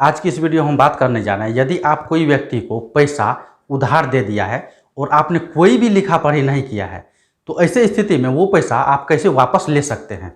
आज की इस वीडियो में हम बात करने जा रहे हैं, यदि आप कोई व्यक्ति को पैसा उधार दे दिया है और आपने कोई भी लिखा पढ़ी नहीं किया है, तो ऐसे स्थिति में वो पैसा आप कैसे वापस ले सकते हैं।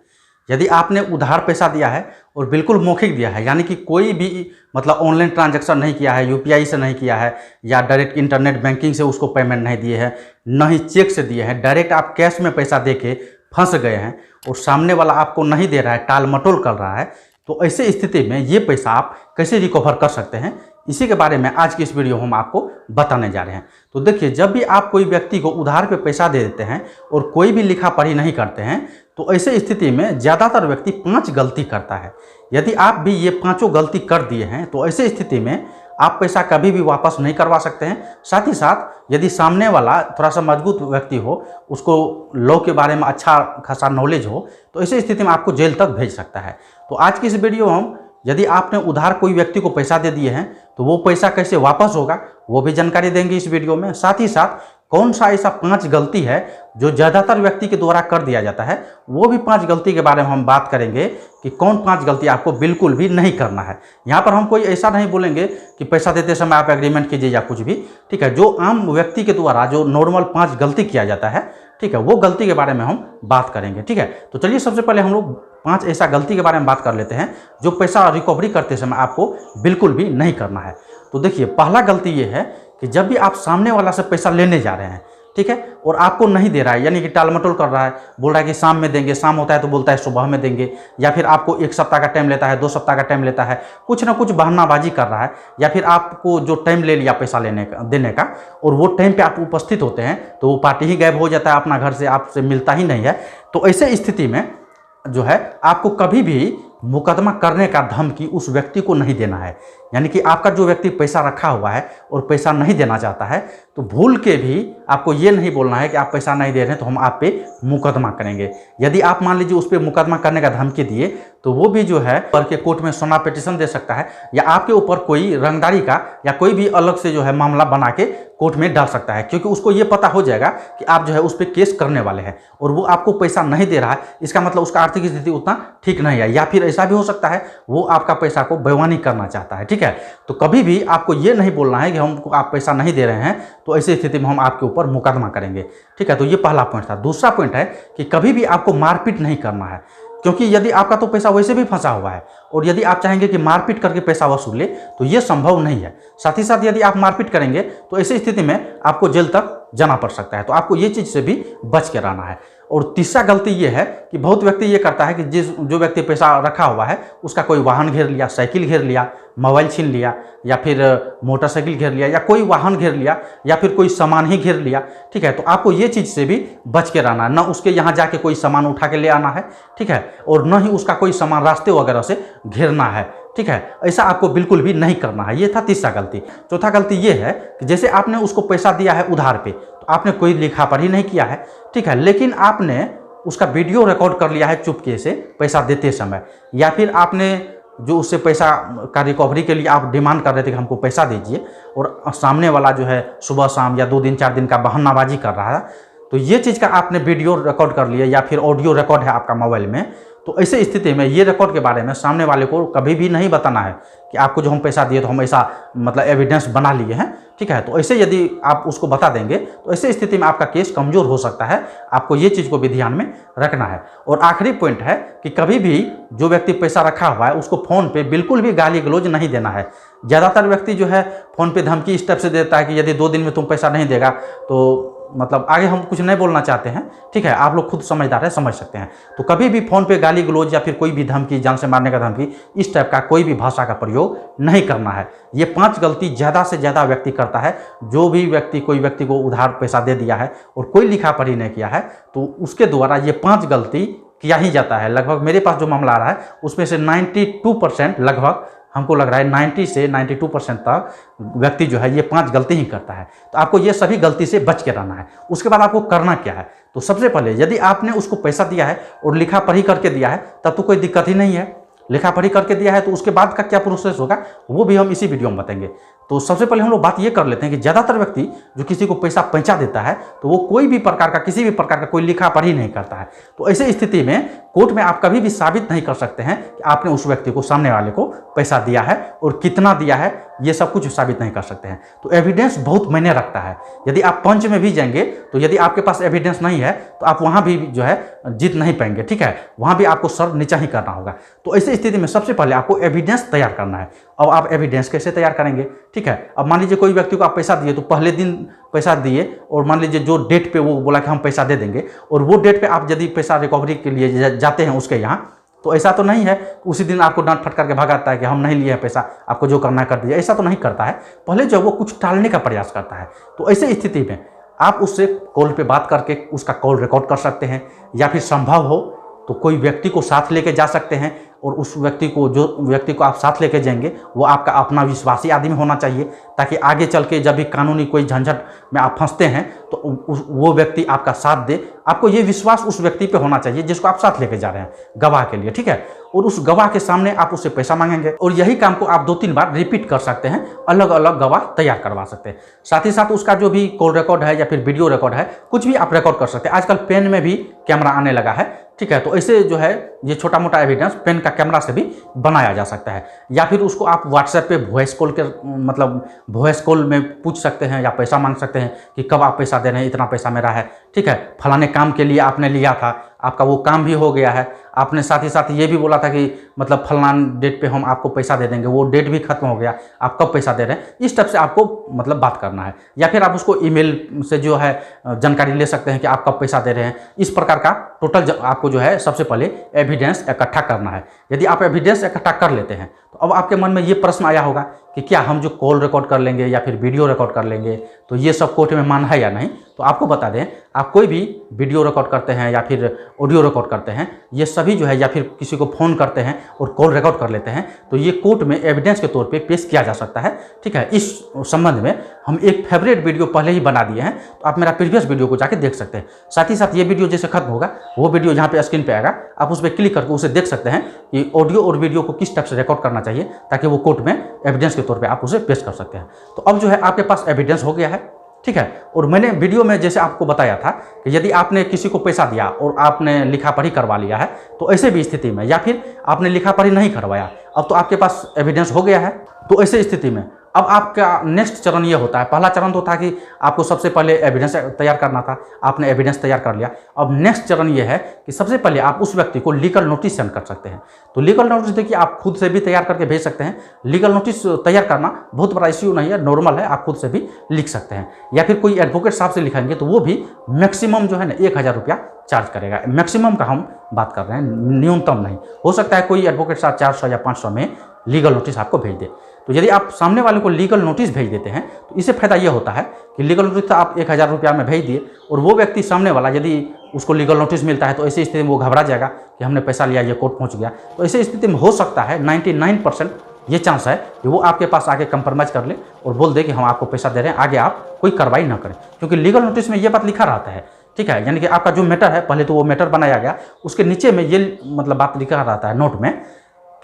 यदि आपने उधार पैसा दिया है और बिल्कुल मौखिक दिया है, यानी कि कोई भी ऑनलाइन ट्रांजैक्शन नहीं किया है, यूपीआई से नहीं किया है या डायरेक्ट इंटरनेट बैंकिंग से उसको पेमेंट नहीं दिए हैं, न ही चेक से दिए हैं, डायरेक्ट आप कैश में पैसा दे के फंस गए हैं और सामने वाला आपको नहीं दे रहा है, टाल मटोल कर रहा है, तो ऐसे स्थिति में ये पैसा आप कैसे रिकवर कर सकते हैं, इसी के बारे में आज की इस वीडियो हम आपको बताने जा रहे हैं। तो देखिए, जब भी आप कोई व्यक्ति को उधार पे पैसा दे देते हैं और कोई भी लिखा पढ़ी नहीं करते हैं, तो ऐसे स्थिति में ज़्यादातर व्यक्ति 5 गलती करता है। यदि आप भी ये 5 गलती कर दिए हैं तो ऐसे स्थिति में आप पैसा कभी भी वापस नहीं करवा सकते हैं। साथ ही साथ यदि सामने वाला थोड़ा सा मजबूत व्यक्ति हो, उसको लॉ के बारे में अच्छा खासा नॉलेज हो, तो ऐसी स्थिति में आपको जेल तक भेज सकता है। तो आज की इस वीडियो हम यदि आपने उधार कोई व्यक्ति को पैसा दे दिए हैं तो वो पैसा कैसे वापस होगा वो भी जानकारी देंगे इस वीडियो में। साथ ही साथ कौन सा ऐसा 5 गलती है जो ज़्यादातर व्यक्ति के द्वारा कर दिया जाता है, वो भी 5 गलती के बारे में हम बात करेंगे कि कौन 5 गलती आपको बिल्कुल भी नहीं करना है। यहाँ पर हम कोई ऐसा नहीं बोलेंगे कि पैसा देते समय आप एग्रीमेंट कीजिए या कुछ भी, ठीक है। जो आम व्यक्ति के द्वारा जो नॉर्मल 5 गलती किया जाता है, ठीक है, वो गलती के बारे में हम बात करेंगे, ठीक है। तो चलिए सबसे पहले हम लोग 5 ऐसा गलती के बारे में बात कर लेते हैं जो पैसा रिकवरी करते समय आपको बिल्कुल भी नहीं करना है। तो देखिए, पहला गलती ये है कि जब भी आप सामने वाला से पैसा लेने जा रहे हैं, ठीक है, और आपको नहीं दे रहा है, यानी कि टाल मटोल कर रहा है, बोल रहा है कि शाम में देंगे, शाम होता है तो बोलता है सुबह में देंगे, या फिर आपको 1 सप्ताह का टाइम लेता है, 2 सप्ताह का टाइम लेता है, कुछ ना कुछ बहानाबाजी कर रहा है, या फिर आपको जो टाइम ले लिया पैसा देने का और वो टाइम पे आप उपस्थित होते हैं तो वो पार्टी ही गायब हो जाता है, अपना घर से आपसे मिलता ही नहीं है। तो ऐसे स्थिति में जो है आपको कभी भी मुकदमा करने का धमकी उस व्यक्ति को नहीं देना है। यानी कि आपका जो व्यक्ति पैसा रखा हुआ है और पैसा नहीं देना चाहता है, तो भूल के भी आपको ये नहीं बोलना है कि आप पैसा नहीं दे रहे हैं तो हम आप पे मुकदमा करेंगे। यदि आप मान लीजिए उस पर मुकदमा करने का धमकी दिए तो वो भी जो है पर के कोर्ट में सोना पिटीशन दे सकता है, या आपके ऊपर कोई रंगदारी का या कोई भी अलग से जो है मामला बना के कोर्ट में डाल सकता है, क्योंकि उसको ये पता हो जाएगा कि आप जो है उस पर केस करने वाले हैं और वो आपको पैसा नहीं दे रहा है, इसका मतलब उसका आर्थिक स्थिति उतना ठीक नहीं है, या फिर ऐसा भी हो सकता है वो आपका पैसा को बेईमानी करना चाहता है, ठीक है। तो कभी भी आपको ये नहीं बोलना है कि हमको आप पैसा नहीं दे रहे हैं तो ऐसी स्थिति में हम आपके ऊपर मुकदमा करेंगे, ठीक है। तो ये पहला पॉइंट था। दूसरा पॉइंट है कि कभी भी आपको मारपीट नहीं करना है, क्योंकि यदि आपका तो पैसा वैसे भी फंसा हुआ है और यदि आप चाहेंगे कि मारपीट करके पैसा वसूले तो ये संभव नहीं है। साथ ही साथ यदि आप मारपीट करेंगे तो ऐसी स्थिति में आपको जेल तक जाना पड़ सकता है, तो आपको ये चीज़ से भी बच के रहना है। और तीसरा गलती ये है कि बहुत व्यक्ति ये करता है कि जो व्यक्ति पैसा रखा हुआ है उसका कोई वाहन घेर लिया, साइकिल घेर लिया, मोबाइल छीन लिया, या फिर मोटरसाइकिल घेर लिया, या कोई वाहन घेर लिया, या फिर कोई सामान ही घेर लिया, ठीक है। तो आपको ये चीज़ से भी बच के रहना है, ना उसके यहाँ जाके कोई सामान उठा के ले आना है, ठीक है, और न ही उसका कोई सामान रास्ते वगैरह से घेरना है, ठीक है। ऐसा आपको बिल्कुल भी नहीं करना है। ये था तीसरा गलती। चौथा गलती ये है कि जैसे आपने उसको पैसा दिया है उधार पे, तो आपने कोई लिखा पढ़ी नहीं किया है, ठीक है, लेकिन आपने उसका वीडियो रिकॉर्ड कर लिया है चुपके से पैसा देते समय, या फिर आपने जो उससे पैसा का रिकवरी के लिए आप डिमांड कर रहे थे कि हमको पैसा दीजिए, और सामने वाला जो है सुबह शाम या 2 दिन 4 दिन का बहानाबाजी कर रहा है, तो ये चीज़ का आपने वीडियो रिकॉर्ड कर लिया या फिर ऑडियो रिकॉर्ड है आपका मोबाइल में, तो ऐसे स्थिति में ये रिकॉर्ड के बारे में सामने वाले को कभी भी नहीं बताना है कि आपको जो हम पैसा दिए तो हम ऐसा एविडेंस बना लिए हैं, ठीक है। तो ऐसे यदि आप उसको बता देंगे तो ऐसे स्थिति में आपका केस कमज़ोर हो सकता है, आपको ये चीज़ को भी ध्यान में रखना है। और आखिरी पॉइंट है कि कभी भी जो व्यक्ति पैसा रखा हुआ है उसको फ़ोन पे बिल्कुल भी गाली गलौज नहीं देना है। ज़्यादातर व्यक्ति जो है फ़ोन पे धमकी इस टाइप से देता है कि यदि 2 दिन में तुम पैसा नहीं देगा तो आगे हम कुछ नहीं बोलना चाहते हैं, ठीक है, आप लोग खुद समझदार है, समझ सकते हैं। तो कभी भी फ़ोन पे गाली गलौज या फिर कोई भी धमकी, जान से मारने का धमकी, इस टाइप का कोई भी भाषा का प्रयोग नहीं करना है। ये 5 गलती ज़्यादा से ज़्यादा व्यक्ति करता है। जो भी व्यक्ति कोई व्यक्ति को उधार पैसा दे दिया है और कोई लिखा पढ़ी नहीं किया है तो उसके द्वारा ये 5 गलती किया ही जाता है। लगभग मेरे पास जो मामला आ रहा है उसमें से 92% लगभग हमको लग रहा है 90 से 92% तक व्यक्ति जो है ये 5 गलती ही करता है। तो आपको ये सभी गलती से बच के रहना है। उसके बाद आपको करना क्या है, तो सबसे पहले यदि आपने उसको पैसा दिया है और लिखा पढ़ी करके दिया है तब तो कोई दिक्कत ही नहीं है। लिखा पढ़ी करके दिया है तो उसके बाद का क्या प्रोसेस होगा वो भी हम इसी वीडियो में बताएंगे। तो सबसे पहले हम लोग बात ये कर लेते हैं कि ज़्यादातर व्यक्ति जो किसी को पैसा पहुंचा देता है तो वो कोई भी प्रकार का, किसी भी प्रकार का कोई लिखा पढ़ी नहीं करता है। तो ऐसे स्थिति में कोर्ट में आप कभी भी साबित नहीं कर सकते हैं कि आपने उस व्यक्ति को, सामने वाले को पैसा दिया है और कितना दिया है, ये सब कुछ साबित नहीं कर सकते हैं। तो एविडेंस बहुत मायने रखता है। यदि आप पंच में भी जाएंगे तो यदि आपके पास एविडेंस नहीं है तो आप वहाँ भी जो है जीत नहीं पाएंगे, ठीक है, वहाँ भी आपको सर नीचा ही करना होगा। तो ऐसी स्थिति में सबसे पहले आपको एविडेंस तैयार करना है। अब आप एविडेंस कैसे तैयार करेंगे, ठीक है। अब मान लीजिए कोई व्यक्ति को आप पैसा दिए तो पहले दिन पैसा दिए और मान लीजिए जो डेट पे वो बोला कि हम पैसा दे देंगे और वो डेट पे आप यदि पैसा रिकवरी के लिए जाते हैं उसके यहाँ, तो ऐसा तो नहीं है उसी दिन आपको डांट फटकार के भगाता है कि हम नहीं लिए हैं पैसा, आपको जो करना है कर दीजिए, ऐसा तो नहीं करता है। पहले जो वो कुछ टालने का प्रयास करता है। तो ऐसे स्थिति में आप उससे कॉल पे बात करके उसका कॉल रिकॉर्ड कर सकते हैं, या फिर संभव हो तो कोई व्यक्ति को साथ लेके जा सकते हैं और उस व्यक्ति को, जो व्यक्ति को आप साथ लेके जाएंगे वो आपका अपना विश्वासी आदमी होना चाहिए, ताकि आगे चल के जब भी कानूनी कोई झंझट में आप फंसते हैं तो वो व्यक्ति आपका साथ दे। आपको ये विश्वास उस व्यक्ति पे होना चाहिए जिसको आप साथ लेके जा रहे हैं गवाह के लिए, ठीक है। और उस गवाह के सामने आप उससे पैसा मांगेंगे और यही काम को आप 2-3 बार रिपीट कर सकते हैं, अलग अलग गवाह तैयार करवा सकते हैं। साथ ही साथ उसका जो भी कॉल रिकॉर्ड है या फिर वीडियो रिकॉर्ड है, कुछ भी आप रिकॉर्ड कर सकते हैं। आजकल पेन में भी कैमरा आने लगा है, ठीक है। तो ऐसे जो है ये छोटा मोटा एविडेंस पेन का कैमरा से भी बनाया जा सकता है, या फिर उसको आप व्हाट्सएप पे वॉइस कॉल के, मतलब वॉइस कॉल में पूछ सकते हैं या पैसा मांग सकते हैं कि कब आप पैसा दे रहे हैं, इतना पैसा मेरा है, ठीक है, फलाने काम के लिए आपने लिया था, आपका वो काम भी हो गया है, आपने साथ ही साथ ये भी बोला था कि मतलब फलान डेट पे हम आपको पैसा दे देंगे, वो डेट भी खत्म हो गया, आप कब पैसा दे रहे हैं, इस टाइप से आपको मतलब बात करना है। या फिर आप उसको ईमेल से जो है जानकारी ले सकते हैं कि आप कब पैसा दे रहे हैं। इस प्रकार का टोटल आपको जो है सबसे पहले एविडेंस इकट्ठा करना है। यदि आप एविडेंस इकट्ठा कर लेते हैं तो अब आपके मन में ये प्रश्न आया होगा कि क्या हम जो कॉल रिकॉर्ड कर लेंगे या फिर वीडियो रिकॉर्ड कर लेंगे तो ये सब कोर्ट में मान्य है या नहीं। तो आपको बता दें, आप कोई भी वीडियो रिकॉर्ड करते हैं या फिर ऑडियो रिकॉर्ड करते हैं, ये सभी जो है, या फिर किसी को फ़ोन करते हैं और कॉल रिकॉर्ड कर लेते हैं, तो ये कोर्ट में एविडेंस के तौर पे पेश किया जा सकता है, ठीक है। इस संबंध में हम एक फेवरेट वीडियो पहले ही बना दिए हैं, तो आप मेरा प्रीवियस वीडियो को जाके देख सकते हैं। साथ ही साथ ये वीडियो जैसे खत्म होगा वो वीडियो यहाँ पे स्क्रीन पे आएगा, आप उस पर क्लिक करके उसे देख सकते हैं कि ऑडियो और वीडियो को किस टाइप से रिकॉर्ड करना चाहिए, ताकि वो कोर्ट में एविडेंस के तौर पर आप उसे पेश कर सकते हैं। तो अब जो है आपके पास एविडेंस हो गया है, ठीक है। और मैंने वीडियो में जैसे आपको बताया था कि यदि आपने किसी को पैसा दिया और आपने लिखा पढ़ी करवा लिया है, तो ऐसे भी स्थिति में, या फिर आपने लिखा पढ़ी नहीं करवाया, अब तो आपके पास एविडेंस हो गया है, तो ऐसे स्थिति में अब आपका नेक्स्ट चरण ये होता है। पहला चरण तो था कि आपको सबसे पहले एविडेंस तैयार करना था, आपने एविडेंस तैयार कर लिया। अब नेक्स्ट चरण ये है कि सबसे पहले आप उस व्यक्ति को लीगल नोटिस सेंड कर सकते हैं। तो लीगल नोटिस देखिए आप खुद से भी तैयार करके भेज सकते हैं। लीगल नोटिस तैयार करना बहुत बड़ा इश्यू नहीं है, नॉर्मल है, आप खुद से भी लिख सकते हैं। या फिर कोई एडवोकेट साहब से लिखाएंगे तो वो भी मैक्सिमम जो है ना 1000 रुपया चार्ज करेगा। मैक्सिमम का हम बात कर रहे हैं, न्यूनतम नहीं। हो सकता है कोई एडवोकेट साहब 400 या 500 में लीगल नोटिस आपको भेज दे। तो यदि आप सामने वाले को लीगल नोटिस भेज देते हैं तो इससे फायदा ये होता है कि लीगल नोटिस तो आप 1000 रुपया में भेज दिए, और वो व्यक्ति सामने वाला यदि उसको लीगल नोटिस मिलता है तो ऐसी स्थिति में वो घबरा जाएगा कि हमने पैसा लिया, ये कोर्ट पहुंच गया। तो ऐसी स्थिति में हो सकता है 99% ये चांस है कि वो आपके पास आके कंप्रोमाइज़ कर ले और बोल दे कि हम आपको पैसा दे रहे हैं, आगे आप कोई कार्रवाई ना करें, क्योंकि लीगल नोटिस में ये बात लिखा रहता है, ठीक है। यानी कि आपका जो मैटर है, पहले तो वो मैटर बनाया गया, उसके नीचे में ये मतलब बात लिखा रहता है नोट में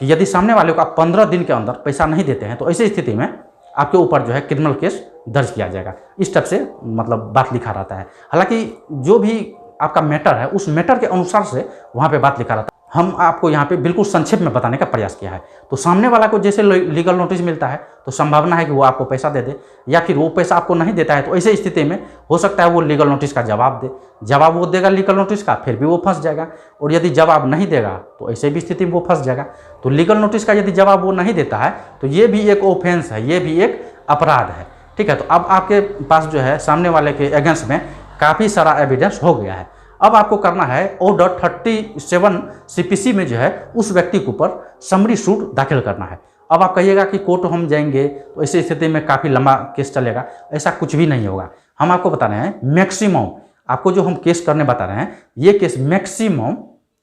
कि यदि सामने वाले को आप 15 दिन के अंदर पैसा नहीं देते हैं तो ऐसी स्थिति में आपके ऊपर जो है क्रिमिनल केस दर्ज किया जाएगा। इस टाइप से मतलब बात लिखा रहता है। हालांकि जो भी आपका मैटर है उस मैटर के अनुसार से वहाँ पे बात लिखा रहता है। हम आपको यहाँ पे बिल्कुल संक्षेप में बताने का प्रयास किया है। तो सामने वाला को जैसे लीगल नोटिस मिलता है तो संभावना है कि वो आपको पैसा दे दे, या फिर वो पैसा आपको नहीं देता है तो ऐसे स्थिति में हो सकता है वो लीगल नोटिस का जवाब दे। जवाब वो देगा लीगल नोटिस का, फिर भी वो फंस जाएगा। और यदि जवाब नहीं देगा तो ऐसे भी स्थिति में वो फंस जाएगा। तो लीगल नोटिस का यदि जवाब वो नहीं देता है तो ये भी एक ऑफेंस है, ये भी एक अपराध है, ठीक है। तो अब आपके पास जो है सामने वाले के अगेंस्ट में काफ़ी सारा एविडेंस हो गया है। अब आपको करना है ऑर्डर 37 CPC में जो है उस व्यक्ति के ऊपर समरी सूट दाखिल करना है। अब आप कहिएगा कि कोर्ट हम जाएंगे तो ऐसी स्थिति में काफ़ी लंबा केस चलेगा, ऐसा कुछ भी नहीं होगा। हम आपको बता रहे हैं मैक्सिमम, आपको जो हम केस करने बता रहे हैं ये केस मैक्सिमम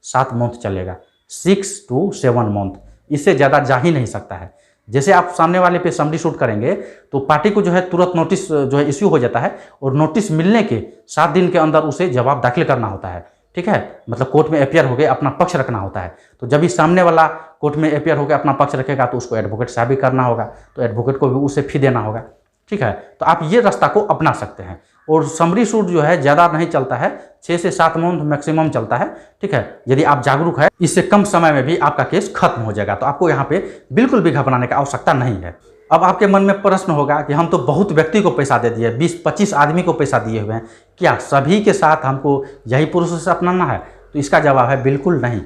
7 मंथ चलेगा, 6 to 7 मंथ, इससे ज़्यादा जा ही नहीं सकता है। जैसे आप सामने वाले पे समरी सूट करेंगे तो पार्टी को जो है तुरंत नोटिस जो है इश्यू हो जाता है, और नोटिस मिलने के 7 दिन के अंदर उसे जवाब दाखिल करना होता है, ठीक है, मतलब कोर्ट में अपियर हो गए अपना पक्ष रखना होता है। तो जब भी सामने वाला कोर्ट में अपियर होकर अपना पक्ष रखेगा तो उसको एडवोकेट साहब भी करना होगा, तो एडवोकेट को भी उसे फी देना होगा। ठीक है, तो आप ये रास्ता को अपना सकते हैं। और समरी सूट जो है ज़्यादा नहीं चलता है, 6 से 7 मंथ मैक्सिमम चलता है। ठीक है, यदि आप जागरूक है इससे कम समय में भी आपका केस खत्म हो जाएगा। तो आपको यहाँ पे बिल्कुल भी घबराने की आवश्यकता नहीं है। अब आपके मन में प्रश्न होगा कि हम तो बहुत व्यक्ति को पैसा दे दिए, 20-25 आदमी को पैसा दिए हुए हैं, क्या सभी के साथ हमको यही प्रोसेस अपनाना है? तो इसका जवाब है बिल्कुल नहीं।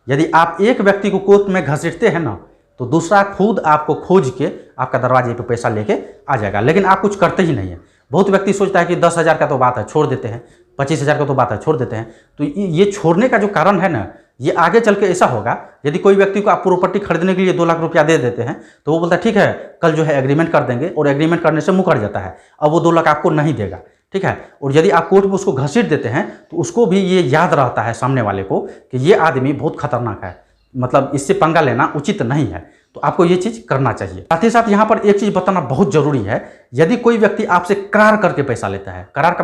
यदि आप एक व्यक्ति को कोर्ट में घसीटते हैं ना, तो दूसरा खुद आपको खोज के आपका दरवाजे पे पैसा लेके आ जाएगा, लेकिन आप कुछ करते ही नहीं है। बहुत व्यक्ति सोचता है कि 10,000 का तो बात है छोड़ देते हैं, 25,000 का तो बात है छोड़ देते हैं। तो ये छोड़ने का जो कारण है ना, ये आगे चल के ऐसा होगा, यदि कोई व्यक्ति को आप प्रॉपर्टी खरीदने के लिए 2 लाख रुपया दे देते हैं तो वो बोलता है ठीक है कल जो है एग्रीमेंट कर देंगे, और एग्रीमेंट करने से मुकर जाता है। अब वो 2 लाख आपको नहीं देगा। ठीक है, और यदि आप कोर्ट में उसको घसीट देते हैं तो उसको भी ये याद रहता है सामने वाले को कि ये आदमी बहुत खतरनाक है, मतलब इससे पंगा लेना उचित नहीं है। तो आपको ये चीज़ करना चाहिए। साथ ही साथ यहाँ पर एक चीज़ बताना बहुत जरूरी है, यदि कोई व्यक्ति आपसे करार करके पैसा लेता है, करार का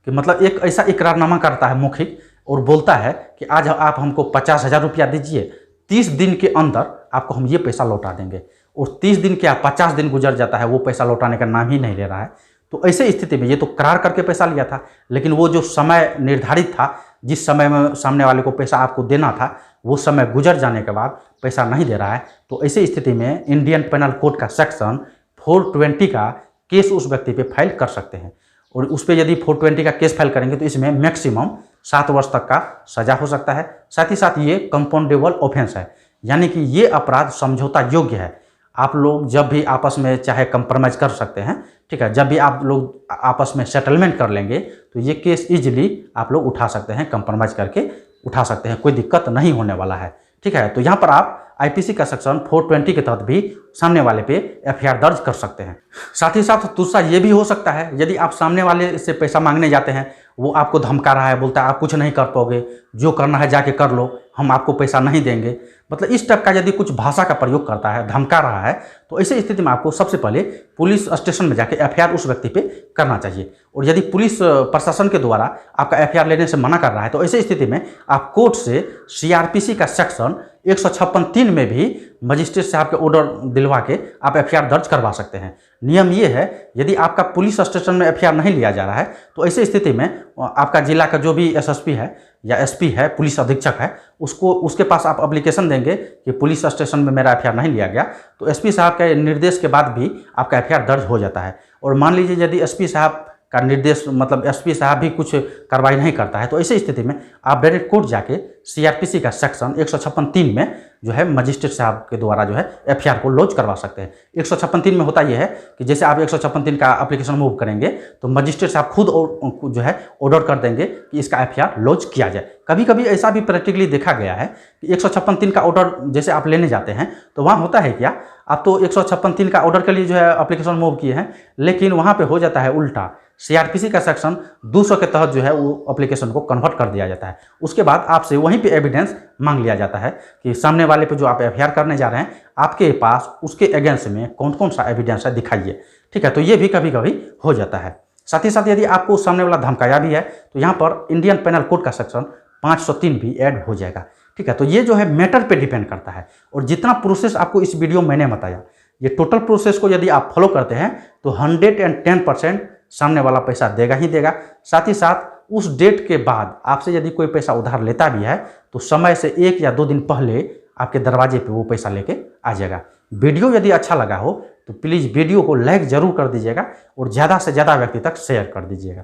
मतलब एक ऐसा इकरारनामा करता है मौखिक और बोलता है कि आज आप हमको 50,000 रुपया दीजिए, 30 दिन के अंदर आपको हम ये पैसा लौटा देंगे, और 30 दिन क्या 50 दिन गुजर जाता है, वो पैसा लौटाने का नाम ही नहीं ले रहा है। तो ऐसे स्थिति में ये तो करार करके पैसा लिया था, लेकिन वो जो समय निर्धारित था, जिस समय में सामने वाले को पैसा आपको देना था, वो समय गुजर जाने के बाद पैसा नहीं दे रहा है। तो ऐसी स्थिति में इंडियन पेनल कोड का सेक्शन 420 का केस उस व्यक्ति पे फाइल कर सकते हैं, और उस पर यदि 420 का केस फाइल करेंगे तो इसमें मैक्सिमम 7 वर्ष तक का सजा हो सकता है। साथ ही साथ ये कंपाउंडेबल ऑफेंस है, यानी कि ये अपराध समझौता योग्य है। आप लोग जब भी आपस में चाहे कंप्रोमाइज़ कर सकते हैं। ठीक है, जब भी आप लोग आपस में सेटलमेंट कर लेंगे तो ये केस इजीली आप लोग उठा सकते हैं, कंप्रोमाइज़ करके उठा सकते हैं, कोई दिक्कत नहीं होने वाला है। ठीक है, तो यहाँ पर आप आईपीसी का सेक्शन 420 के तहत भी सामने वाले पे एफआईआर दर्ज कर सकते हैं। साथ ही साथ दूसरा ये भी हो सकता है, यदि आप सामने वाले से पैसा मांगने जाते हैं, वो आपको धमका रहा है, बोलता है आप कुछ नहीं कर पाओगे, जो करना है जाके कर लो, हम आपको पैसा नहीं देंगे, मतलब इस टाइप का यदि कुछ भाषा का प्रयोग करता है, धमका रहा है, तो ऐसी स्थिति में आपको सबसे पहले पुलिस स्टेशन में जाके एफआईआर उस व्यक्ति पे करना चाहिए। और यदि पुलिस प्रशासन के द्वारा आपका एफआईआर लेने से मना कर रहा है तो ऐसी स्थिति में आप कोर्ट से सीआरपीसी का सेक्शन 156(3) में भी मजिस्ट्रेट साहब के ऑर्डर दिलवा के आप एफआईआर दर्ज करवा सकते हैं। नियम ये है, यदि आपका पुलिस स्टेशन में एफआईआर नहीं लिया जा रहा है तो ऐसी स्थिति में आपका जिला का जो भी एसएसपी है या एसपी है, पुलिस अधीक्षक है, उसके पास आप एप्लीकेशन देंगे कि पुलिस स्टेशन में मेरा एफआईआर नहीं लिया गया, तो एसपी साहब के निर्देश के बाद भी आपका एफआईआर दर्ज हो जाता है। और मान लीजिए यदि एसपी साहब का निर्देश मतलब एसपी साहब भी कुछ कार्रवाई नहीं करता है, तो ऐसी स्थिति में आप डायरेक्ट कोर्ट जाके सीआरपीसी का सेक्शन 156(3) में जो है मजिस्ट्रेट साहब के द्वारा जो है एफआईआर को लॉन्च करवा सकते हैं। 156(3) में होता यह है कि जैसे आप 156(3) का एप्लीकेशन मूव करेंगे तो मजिस्ट्रेट साहब खुद जो है ऑर्डर कर देंगे कि इसका एफआईआर लॉन्च किया जाए। कभी कभी ऐसा भी प्रैक्टिकली देखा गया है कि 156(3) का ऑर्डर जैसे आप लेने जाते हैं तो वहाँ होता है क्या, आप तो 156(3) का ऑर्डर के लिए जो है एप्लीकेशन मूव किए हैं, लेकिन वहाँ पे हो जाता है उल्टा, सीआरपीसी का सेक्शन 200 के तहत जो है वो एप्लीकेशन को कन्वर्ट कर दिया जाता है। उसके बाद आपसे वहीं पे एविडेंस मांग लिया जाता है कि सामने वाले पे जो आप एफआईआर करने जा रहे हैं आपके पास उसके अगेंस्ट में कौन कौन सा एविडेंस है दिखाइए। ठीक है, तो ये भी कभी कभी हो जाता है। साथ ही साथ यदि आपको सामने वाला धमकाया भी है तो यहाँ पर इंडियन पेनल कोड का सेक्शन 503 भी ऐड हो जाएगा। ठीक है, तो ये जो है मैटर पे डिपेंड करता है, और जितना प्रोसेस आपको इस वीडियो मैंने बताया, ये टोटल प्रोसेस को यदि आप फॉलो करते हैं तो 110% सामने वाला पैसा देगा ही देगा। साथ ही साथ उस डेट के बाद आपसे यदि कोई पैसा उधार लेता भी है तो समय से 1 या 2 दिन पहले आपके दरवाजे पे वो पैसा लेके आ जाएगा। वीडियो यदि अच्छा लगा हो तो प्लीज़ वीडियो को लाइक ज़रूर कर दीजिएगा और ज़्यादा से ज़्यादा व्यक्ति तक शेयर कर दीजिएगा।